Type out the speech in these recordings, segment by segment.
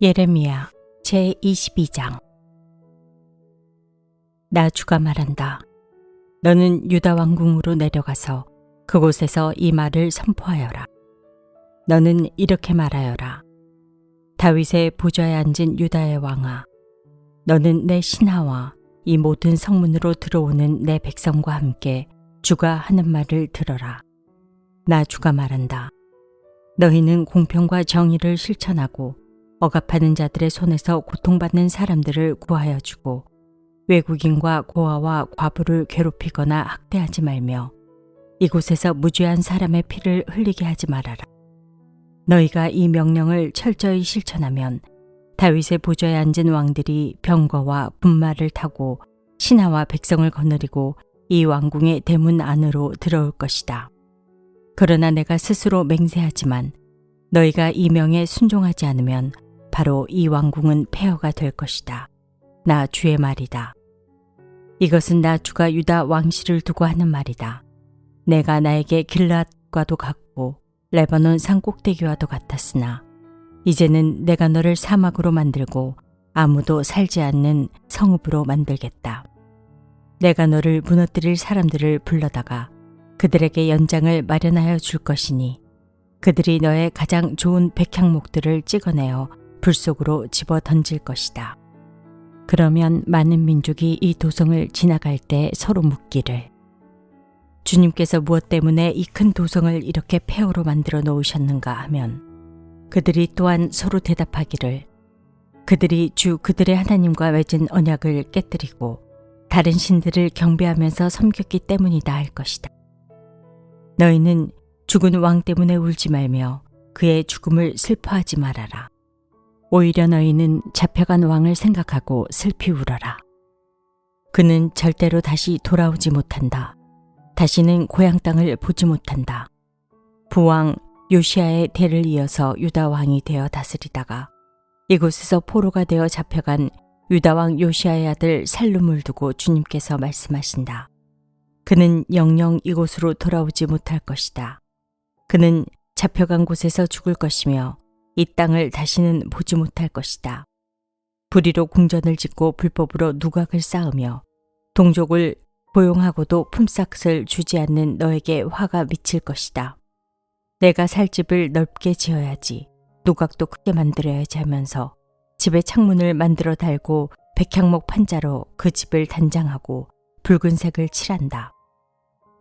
예레미야 제22장. 나 주가 말한다. 너는 유다 왕궁으로 내려가서 그곳에서 이 말을 선포하여라. 너는 이렇게 말하여라. 다윗의 보좌에 앉은 유다의 왕아, 너는 내 신하와 이 모든 성문으로 들어오는 내 백성과 함께 주가 하는 말을 들어라. 나 주가 말한다. 너희는 공평과 정의를 실천하고 억압하는 자들의 손에서 고통받는 사람들을 구하여 주고 외국인과 고아와 과부를 괴롭히거나 학대하지 말며 이곳에서 무죄한 사람의 피를 흘리게 하지 말아라. 너희가 이 명령을 철저히 실천하면 다윗의 보좌에 앉은 왕들이 병거와 분말을 타고 신하와 백성을 거느리고 이 왕궁의 대문 안으로 들어올 것이다. 그러나 내가 스스로 맹세하지만 너희가 이 명에 순종하지 않으면 바로 이 왕궁은 폐허가 될 것이다. 나 주의 말이다. 이것은 나 주가 유다 왕실을 두고 하는 말이다. 내가 나에게 길앗과도 같고 레바논 산 꼭대기와도 같았으나 이제는 내가 너를 사막으로 만들고 아무도 살지 않는 성읍으로 만들겠다. 내가 너를 무너뜨릴 사람들을 불러다가 그들에게 연장을 마련하여 줄 것이니 그들이 너의 가장 좋은 백향목들을 찍어내어 불 속으로 집어 던질 것이다. 그러면 많은 민족이 이 도성을 지나갈 때 서로 묻기를, 주님께서 무엇 때문에 이 큰 도성을 이렇게 폐허로 만들어 놓으셨는가 하면 그들이 또한 서로 대답하기를, 그들이 주 그들의 하나님과 맺은 언약을 깨뜨리고 다른 신들을 경배하면서 섬겼기 때문이다 할 것이다. 너희는 죽은 왕 때문에 울지 말며 그의 죽음을 슬퍼하지 말아라. 오히려 너희는 잡혀간 왕을 생각하고 슬피 울어라. 그는 절대로 다시 돌아오지 못한다. 다시는 고향 땅을 보지 못한다. 부왕 요시야의 대를 이어서 유다 왕이 되어 다스리다가 이곳에서 포로가 되어 잡혀간 유다 왕 요시야의 아들 살룸을 두고 주님께서 말씀하신다. 그는 영영 이곳으로 돌아오지 못할 것이다. 그는 잡혀간 곳에서 죽을 것이며 이 땅을 다시는 보지 못할 것이다. 불의로 궁전을 짓고 불법으로 누각을 쌓으며 동족을 고용하고도 품삯을 주지 않는 너에게 화가 미칠 것이다. 내가 살 집을 넓게 지어야지, 누각도 크게 만들어야지 하면서 집에 창문을 만들어 달고 백향목 판자로 그 집을 단장하고 붉은색을 칠한다.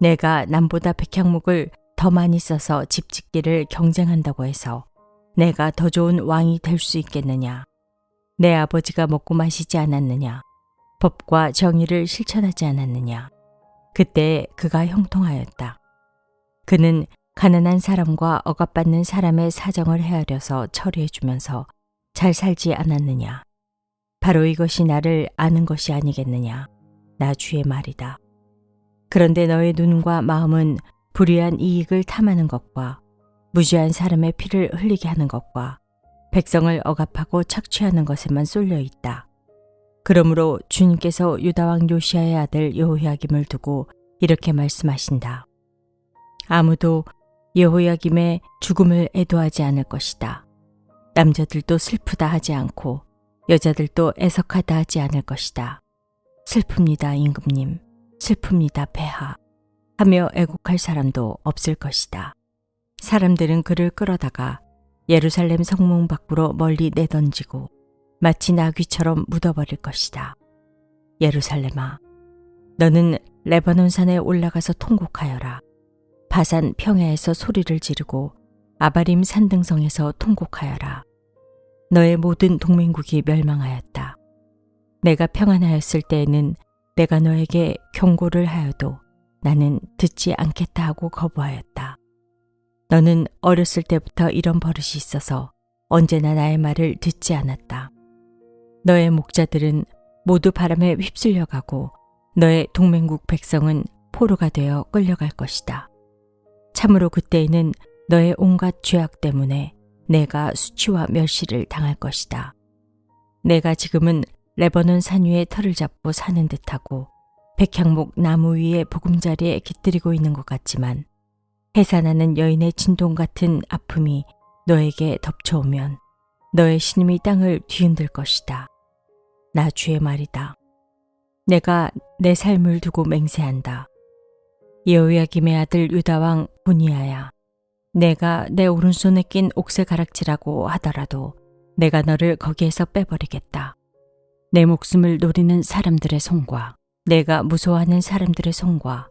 내가 남보다 백향목을 더 많이 써서 집 짓기를 경쟁한다고 해서 내가 더 좋은 왕이 될 수 있겠느냐? 내 아버지가 먹고 마시지 않았느냐? 법과 정의를 실천하지 않았느냐? 그때 그가 형통하였다. 그는 가난한 사람과 억압받는 사람의 사정을 헤아려서 처리해주면서 잘 살지 않았느냐? 바로 이것이 나를 아는 것이 아니겠느냐? 나 주의 말이다. 그런데 너의 눈과 마음은 불의한 이익을 탐하는 것과 무죄한 사람의 피를 흘리게 하는 것과 백성을 억압하고 착취하는 것에만 쏠려 있다. 그러므로 주님께서 유다왕 요시야의 아들 여호야김을 두고 이렇게 말씀하신다. 아무도 여호야김의 죽음을 애도하지 않을 것이다. 남자들도 슬프다 하지 않고 여자들도 애석하다 하지 않을 것이다. 슬픕니다 임금님, 슬픕니다 폐하 하며 애곡할 사람도 없을 것이다. 사람들은 그를 끌어다가 예루살렘 성문 밖으로 멀리 내던지고 마치 나귀처럼 묻어버릴 것이다. 예루살렘아, 너는 레바논 산에 올라가서 통곡하여라. 바산 평야에서 소리를 지르고 아바림 산등성에서 통곡하여라. 너의 모든 동맹국이 멸망하였다. 내가 평안하였을 때에는 내가 너에게 경고를 하여도 나는 듣지 않겠다 하고 거부하였다. 너는 어렸을 때부터 이런 버릇이 있어서 언제나 나의 말을 듣지 않았다. 너의 목자들은 모두 바람에 휩쓸려가고 너의 동맹국 백성은 포로가 되어 끌려갈 것이다. 참으로 그때에는 너의 온갖 죄악 때문에 내가 수치와 멸시를 당할 것이다. 내가 지금은 레바논 산 위에 터를 잡고 사는 듯하고 백향목 나무 위에 보금자리에 깃들이고 있는 것 같지만 해산하는 여인의 진동 같은 아픔이 너에게 덮쳐오면 너의 신임이 땅을 뒤흔들 것이다. 나 주의 말이다. 내가 내 삶을 두고 맹세한다. 여호야김의 아들 유다왕 분이야야, 내가 내 오른손에 낀 옥새가락지라고 하더라도 내가 너를 거기에서 빼버리겠다. 내 목숨을 노리는 사람들의 손과 내가 무서워하는 사람들의 손과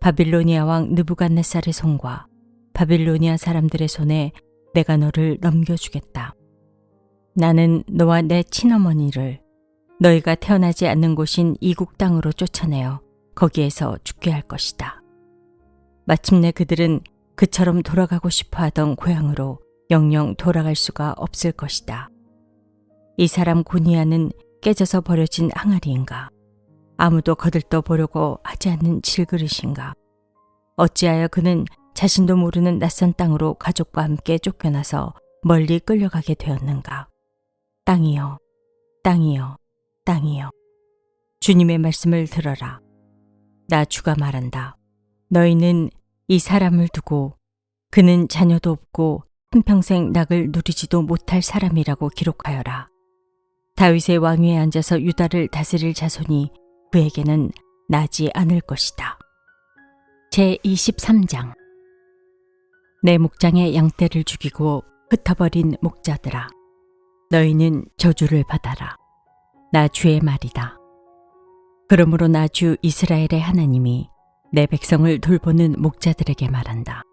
바빌로니아 왕 느부갓네살의 손과 바빌로니아 사람들의 손에 내가 너를 넘겨주겠다. 나는 너와 내 친어머니를 너희가 태어나지 않는 곳인 이국 땅으로 쫓아내어 거기에서 죽게 할 것이다. 마침내 그들은 그처럼 돌아가고 싶어 하던 고향으로 영영 돌아갈 수가 없을 것이다. 이 사람 고니아는 깨져서 버려진 항아리인가? 아무도 거들떠 보려고 하지 않는 질그릇인가? 어찌하여 그는 자신도 모르는 낯선 땅으로 가족과 함께 쫓겨나서 멀리 끌려가게 되었는가? 땅이여, 땅이여, 땅이여. 주님의 말씀을 들어라. 나 주가 말한다. 너희는 이 사람을 두고 그는 자녀도 없고 한평생 낙을 누리지도 못할 사람이라고 기록하여라. 다윗의 왕위에 앉아서 유다를 다스릴 자손이 그에게는 나지 않을 것이다. 제23장. 내 목장의 양떼를 죽이고 흩어버린 목자들아, 너희는 저주를 받아라. 나 주의 말이다. 그러므로 나 주 이스라엘의 하나님이 내 백성을 돌보는 목자들에게 말한다.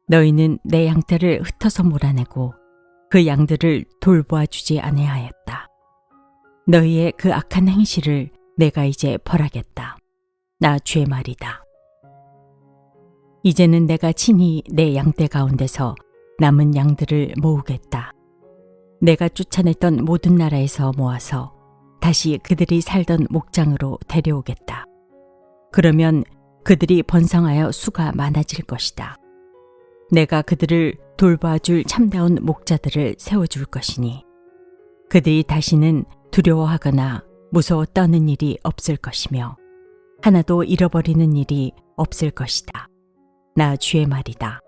너희는 내 양떼를 흩어서 몰아내고 그 양들을 돌보아 주지 아니하였다. 너희의 그 악한 행실을 내가 이제 벌하겠다. 나 주의 말이다. 이제는 내가 친히 내 양떼 가운데서 남은 양들을 모으겠다. 내가 쫓아냈던 모든 나라에서 모아서 다시 그들이 살던 목장으로 데려오겠다. 그러면 그들이 번성하여 수가 많아질 것이다. 내가 그들을 돌봐줄 참다운 목자들을 세워줄 것이니 그들이 다시는 두려워하거나 무서워 떠는 일이 없을 것이며 하나도 잃어버리는 일이 없을 것이다. 나 주의 말이다.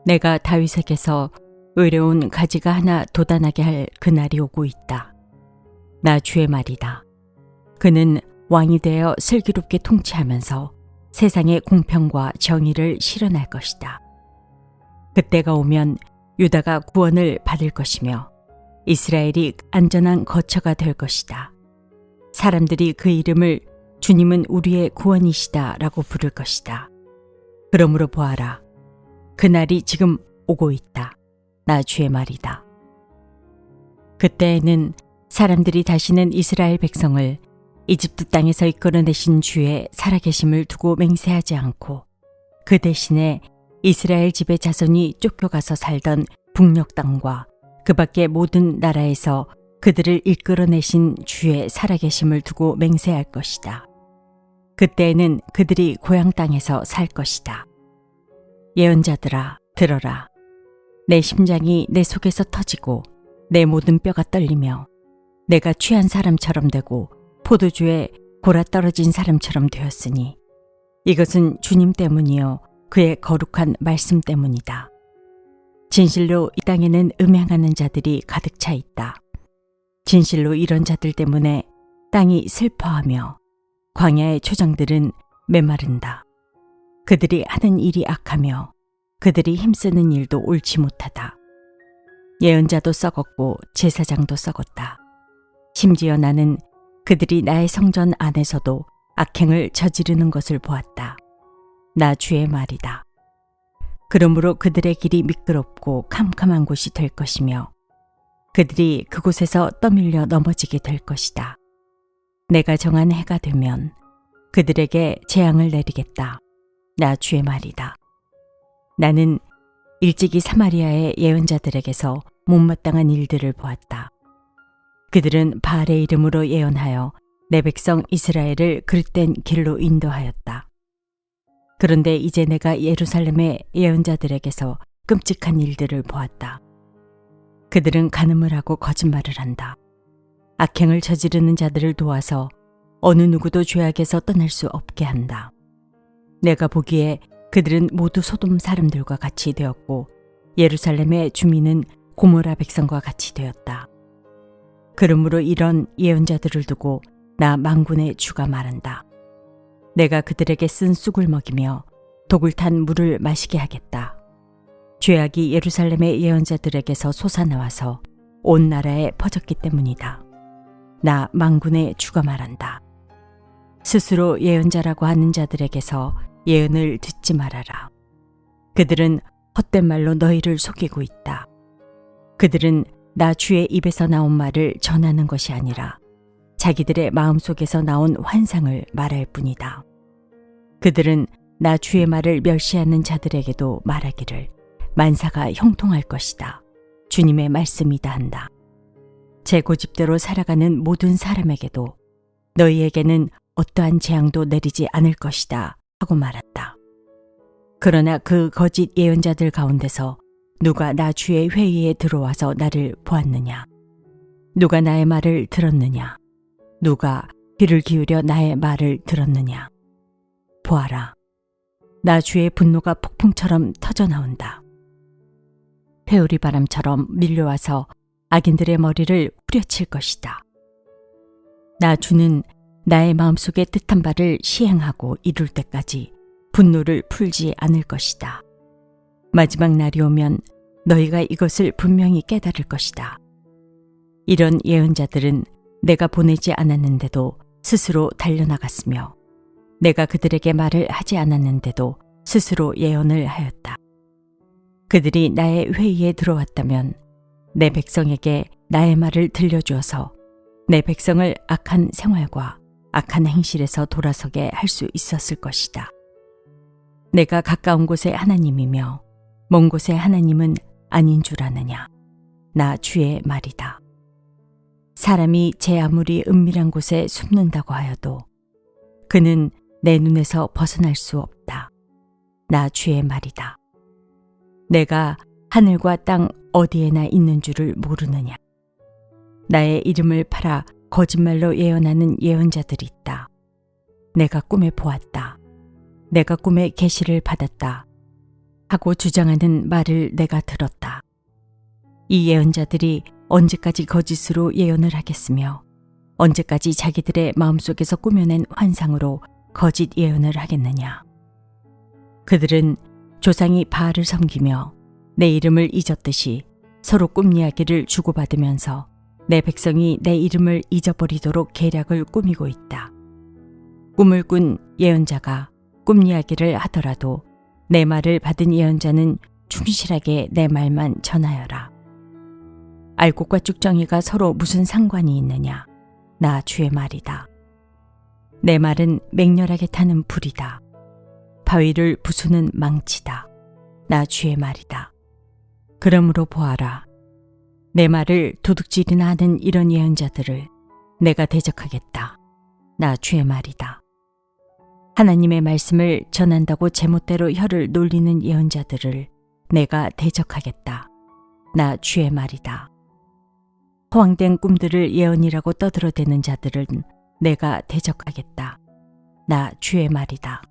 내가 다윗에게서 의로운 가지가 하나 돋아나게 할 그날이 오고 있다. 나 주의 말이다. 그는 왕이 되어 슬기롭게 통치하면서 세상의 공평과 정의를 실현할 것이다. 그때가 오면 유다가 구원을 받을 것이며 이스라엘이 안전한 거처가 될 것이다. 사람들이 그 이름을 주님은 우리의 구원이시다 라고 부를 것이다. 그러므로 보아라. 그날이 지금 오고 있다. 나 주의 말이다. 그때에는 사람들이 다시는 이스라엘 백성을 이집트 땅에서 이끌어내신 주의 살아계심을 두고 맹세하지 않고 그 대신에 이스라엘 집의 자손이 쫓겨가서 살던 북녘 땅과 그 밖의 모든 나라에서 그들을 이끌어내신 주의 살아계심을 두고 맹세할 것이다. 그때에는 그들이 고향 땅에서 살 것이다. 예언자들아, 들어라. 내 심장이 내 속에서 터지고 내 모든 뼈가 떨리며 내가 취한 사람처럼 되고 포도주에 골아 떨어진 사람처럼 되었으니 이것은 주님 때문이요 그의 거룩한 말씀 때문이다. 진실로 이 땅에는 음행하는 자들이 가득 차 있다. 진실로 이런 자들 때문에 땅이 슬퍼하며 광야의 초장들은 메마른다. 그들이 하는 일이 악하며 그들이 힘쓰는 일도 옳지 못하다. 예언자도 썩었고 제사장도 썩었다. 심지어 나는 그들이 나의 성전 안에서도 악행을 저지르는 것을 보았다. 나 주의 말이다. 그러므로 그들의 길이 미끄럽고 캄캄한 곳이 될 것이며 그들이 그곳에서 떠밀려 넘어지게 될 것이다. 내가 정한 해가 되면 그들에게 재앙을 내리겠다. 나 주의 말이다. 나는 일찍이 사마리아의 예언자들에게서 못마땅한 일들을 보았다. 그들은 바알의 이름으로 예언하여 내 백성 이스라엘을 그릇된 길로 인도하였다. 그런데 이제 내가 예루살렘의 예언자들에게서 끔찍한 일들을 보았다. 그들은 간음을 하고 거짓말을 한다. 악행을 저지르는 자들을 도와서 어느 누구도 죄악에서 떠날 수 없게 한다. 내가 보기에 그들은 모두 소돔 사람들과 같이 되었고 예루살렘의 주민은 고모라 백성과 같이 되었다. 그러므로 이런 예언자들을 두고 나 만군의 주가 말한다. 내가 그들에게 쓴 쑥을 먹이며 독을 탄 물을 마시게 하겠다. 죄악이 예루살렘의 예언자들에게서 솟아나와서 온 나라에 퍼졌기 때문이다. 나 만군의 주가 말한다. 스스로 예언자라고 하는 자들에게서 예언을 듣지 말아라. 그들은 헛된 말로 너희를 속이고 있다. 그들은 나 주의 입에서 나온 말을 전하는 것이 아니라 자기들의 마음속에서 나온 환상을 말할 뿐이다. 그들은 나 주의 말을 멸시하는 자들에게도 말하기를 만사가 형통할 것이다. 주님의 말씀이다 한다. 제 고집대로 살아가는 모든 사람에게도 너희에게는 어떠한 재앙도 내리지 않을 것이다 하고 말한다. 그러나 그 거짓 예언자들 가운데서 누가 나 주의 회의에 들어와서 나를 보았느냐? 누가 나의 말을 들었느냐? 누가 귀를 기울여 나의 말을 들었느냐? 보아라. 나 주의 분노가 폭풍처럼 터져나온다. 회오리 바람처럼 밀려와서 악인들의 머리를 후려칠 것이다. 나 주는 나의 마음속에 뜻한 바를 시행하고 이룰 때까지 분노를 풀지 않을 것이다. 마지막 날이 오면 너희가 이것을 분명히 깨달을 것이다. 이런 예언자들은 내가 보내지 않았는데도 스스로 달려나갔으며 내가 그들에게 말을 하지 않았는데도 스스로 예언을 하였다. 그들이 나의 회의에 들어왔다면 내 백성에게 나의 말을 들려주어서 내 백성을 악한 생활과 악한 행실에서 돌아서게 할 수 있었을 것이다. 내가 가까운 곳의 하나님이며 먼 곳의 하나님은 아닌 줄 아느냐? 나 주의 말이다. 사람이 제 아무리 은밀한 곳에 숨는다고 하여도 그는 내 눈에서 벗어날 수 없다. 나 주의 말이다. 내가 하늘과 땅 어디에나 있는 줄을 모르느냐? 나의 이름을 팔아 거짓말로 예언하는 예언자들이 있다. 내가 꿈에 보았다. 내가 꿈에 계시를 받았다. 하고 주장하는 말을 내가 들었다. 이 예언자들이 언제까지 거짓으로 예언을 하겠으며 언제까지 자기들의 마음속에서 꾸며낸 환상으로 거짓 예언을 하겠느냐? 그들은 조상이 바알을 섬기며 내 이름을 잊었듯이 서로 꿈 이야기를 주고받으면서 내 백성이 내 이름을 잊어버리도록 계략을 꾸미고 있다. 꿈을 꾼 예언자가 꿈 이야기를 하더라도 내 말을 받은 예언자는 충실하게 내 말만 전하여라. 알곡과 쭉정이가 서로 무슨 상관이 있느냐? 나 주의 말이다. 내 말은 맹렬하게 타는 불이다. 바위를 부수는 망치다. 나 주의 말이다. 그러므로 보아라. 내 말을 도둑질이나 하는 이런 예언자들을 내가 대적하겠다. 나 주의 말이다. 하나님의 말씀을 전한다고 제멋대로 혀를 놀리는 예언자들을 내가 대적하겠다. 나 주의 말이다. 허황된 꿈들을 예언이라고 떠들어대는 자들은 내가 대적하겠다. 나 주의 말이다.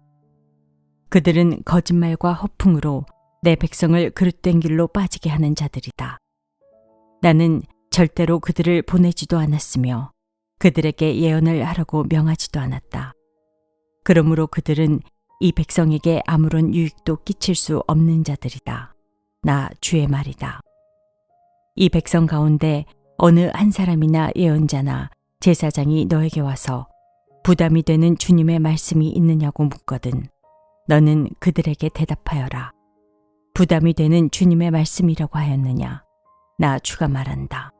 그들은 거짓말과 허풍으로 내 백성을 그릇된 길로 빠지게 하는 자들이다. 나는 절대로 그들을 보내지도 않았으며 그들에게 예언을 하라고 명하지도 않았다. 그러므로 그들은 이 백성에게 아무런 유익도 끼칠 수 없는 자들이다. 나 주의 말이다. 이 백성 가운데 어느 한 사람이나 예언자나 제사장이 너에게 와서 부담이 되는 주님의 말씀이 있느냐고 묻거든 너는 그들에게 대답하여라. 부담이 되는 주님의 말씀이라고 하였느냐? 나 주가 말한다.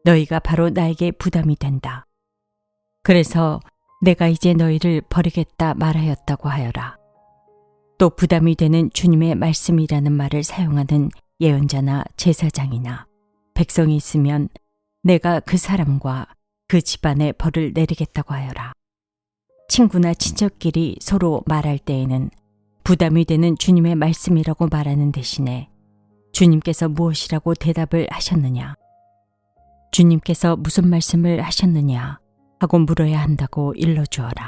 너희가 바로 나에게 부담이 된다. 그래서 내가 이제 너희를 버리겠다 말하였다고 하여라. 또 부담이 되는 주님의 말씀이라는 말을 사용하는 예언자나 제사장이나 백성이 있으면 내가 그 사람과 그 집안에 벌을 내리겠다고 하여라. 친구나 친척끼리 서로 말할 때에는 부담이 되는 주님의 말씀이라고 말하는 대신에 주님께서 무엇이라고 대답을 하셨느냐? 주님께서 무슨 말씀을 하셨느냐? 하고 물어야 한다고 일러주어라.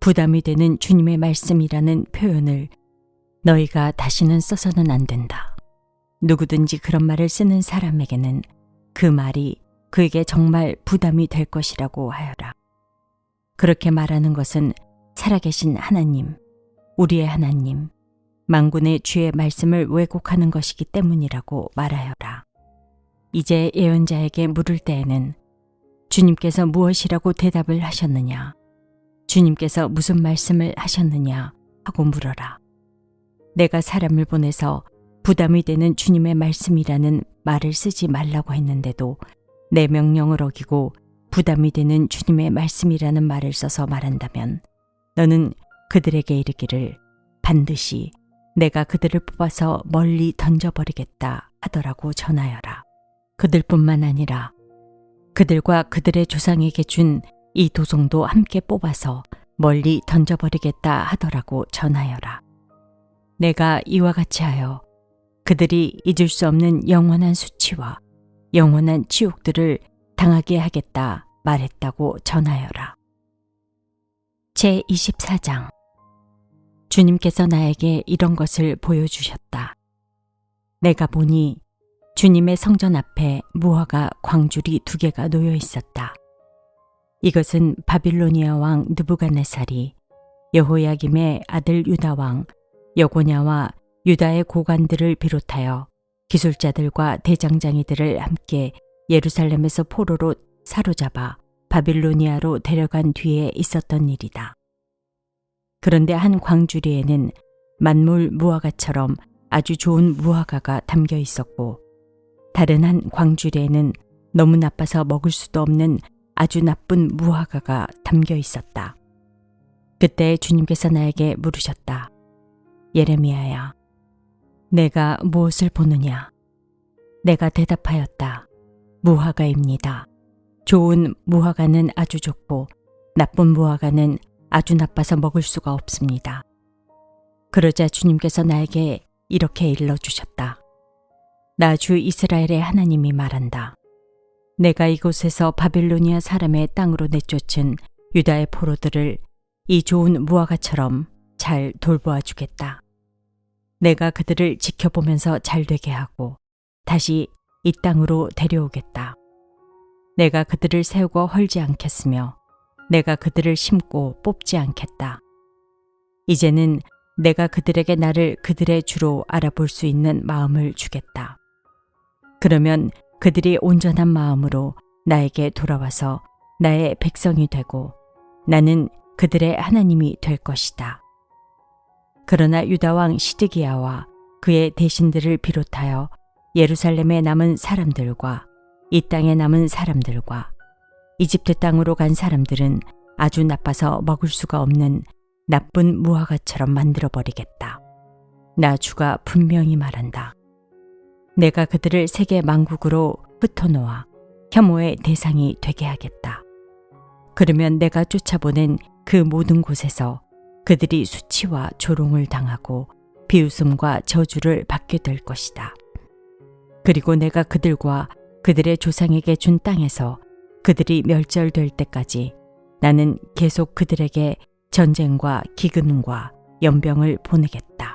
부담이 되는 주님의 말씀이라는 표현을 너희가 다시는 써서는 안 된다. 누구든지 그런 말을 쓰는 사람에게는 그 말이 그에게 정말 부담이 될 것이라고 하여라. 그렇게 말하는 것은 살아계신 하나님, 우리의 하나님, 만군의 주의 말씀을 왜곡하는 것이기 때문이라고 말하여라. 이제 예언자에게 물을 때에는 주님께서 무엇이라고 대답을 하셨느냐, 주님께서 무슨 말씀을 하셨느냐 하고 물어라. 내가 사람을 보내서 부담이 되는 주님의 말씀이라는 말을 쓰지 말라고 했는데도 내 명령을 어기고 부담이 되는 주님의 말씀이라는 말을 써서 말한다면 너는 그들에게 이르기를 반드시 내가 그들을 뽑아서 멀리 던져버리겠다 하더라고 전하여라. 그들뿐만 아니라 그들과 그들의 조상에게 준 이 도성도 함께 뽑아서 멀리 던져버리겠다 하더라고 전하여라. 내가 이와 같이 하여 그들이 잊을 수 없는 영원한 수치와 영원한 치욕들을 당하게 하겠다 말했다고 전하여라. 제24장. 주님께서 나에게 이런 것을 보여주셨다. 내가 보니 주님의 성전 앞에 무화과 광줄이 2개가 놓여 있었다. 이것은 바빌로니아 왕 느부갓네살이 여호야김의 아들 유다 왕 여고냐와 유다의 고관들을 비롯하여 기술자들과 대장장이들을 함께 예루살렘에서 포로로 사로잡아 바빌로니아로 데려간 뒤에 있었던 일이다. 그런데 한 광주리에는 만물 무화과처럼 아주 좋은 무화과가 담겨 있었고 다른 한 광주리에는 너무 나빠서 먹을 수도 없는 아주 나쁜 무화과가 담겨 있었다. 그때 주님께서 나에게 물으셨다. 예레미야야, 내가 무엇을 보느냐? 내가 대답하였다. 무화과입니다. 좋은 무화과는 아주 좋고 나쁜 무화과는 아주 나빠서 먹을 수가 없습니다. 그러자 주님께서 나에게 이렇게 일러주셨다. 나 주 이스라엘의 하나님이 말한다. 내가 이곳에서 바빌로니아 사람의 땅으로 내쫓은 유다의 포로들을 이 좋은 무화과처럼 잘 돌보아 주겠다. 내가 그들을 지켜보면서 잘 되게 하고 다시 이 땅으로 데려오겠다. 내가 그들을 세우고 헐지 않겠으며 내가 그들을 심고 뽑지 않겠다. 이제는 내가 그들에게 나를 그들의 주로 알아볼 수 있는 마음을 주겠다. 그러면 그들이 온전한 마음으로 나에게 돌아와서 나의 백성이 되고 나는 그들의 하나님이 될 것이다. 그러나 유다 왕 시드기야와 그의 대신들을 비롯하여 예루살렘에 남은 사람들과 이 땅에 남은 사람들과 이집트 땅으로 간 사람들은 아주 나빠서 먹을 수가 없는 나쁜 무화과처럼 만들어버리겠다. 나 주가 분명히 말한다. 내가 그들을 세계 만국으로 흩어놓아 혐오의 대상이 되게 하겠다. 그러면 내가 쫓아보낸 그 모든 곳에서 그들이 수치와 조롱을 당하고 비웃음과 저주를 받게 될 것이다. 그리고 내가 그들과 그들의 조상에게 준 땅에서 그들이 멸절될 때까지 나는 계속 그들에게 전쟁과 기근과 연병을 보내겠다.